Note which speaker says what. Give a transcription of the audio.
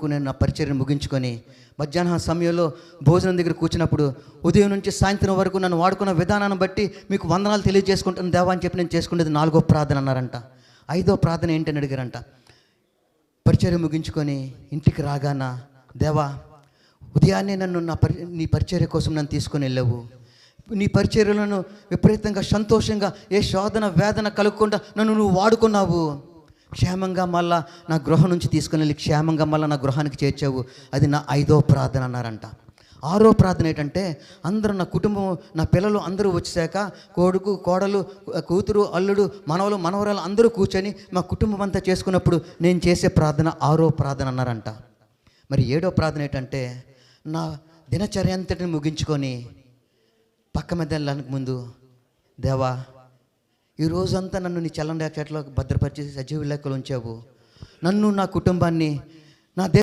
Speaker 1: వరకు నేను నా పరిచర్యను ముగించుకొని మధ్యాహ్న సమయంలో భోజనం దగ్గర కూర్చున్నప్పుడు ఉదయం నుంచి సాయంత్రం వరకు నన్ను వాడుకున్న విధానాన్ని బట్టి మీకు వందనాలు తెలియజేసుకుంటాను దేవా అని చెప్పి నేను చేసుకునేది 4వ ప్రార్థన అన్నారంట. 5వ ప్రార్థన ఏంటని అడిగారంట. పరిచర్య ముగించుకొని ఇంటికి రాగాన, దేవా ఉదయాన్నే నన్ను నీ పరిచర్య కోసం నన్ను తీసుకొని వెళ్ళావు. నీ పరిచర్యలను విపరీతంగా సంతోషంగా ఏ శోధన వేదన కలుగకుండా నన్ను నువ్వు వాడుకున్నావు. క్షేమంగా మళ్ళా నా గృహం నుంచి తీసుకుని వెళ్ళి క్షేమంగా మళ్ళీ నా గృహానికి చేర్చావు. అది నా 5వ ప్రార్థన అన్నారంట. 6వ ప్రార్థన ఏంటంటే, అందరూ నా కుటుంబం, నా పిల్లలు అందరూ వచ్చాక కొడుకు కోడలు కూతురు అల్లుడు మనవలు మనవరాలు అందరూ కూర్చొని మా కుటుంబం అంతా చేసుకున్నప్పుడు నేను చేసే ప్రార్థన 6వ ప్రార్థన అన్నారంట. మరి 7వ ప్రార్థన ఏంటంటే, నా దినచర్య అంతటిని ముగించుకొని పక్క మీద వెళ్ళడానికి ముందు, దేవా ఈ రోజంతా నన్ను నీ చల్లని చేతిలో భద్రపరిచి సజీవ లెక్కలు ఉంచావు. నన్ను నా కుటుంబాన్ని నా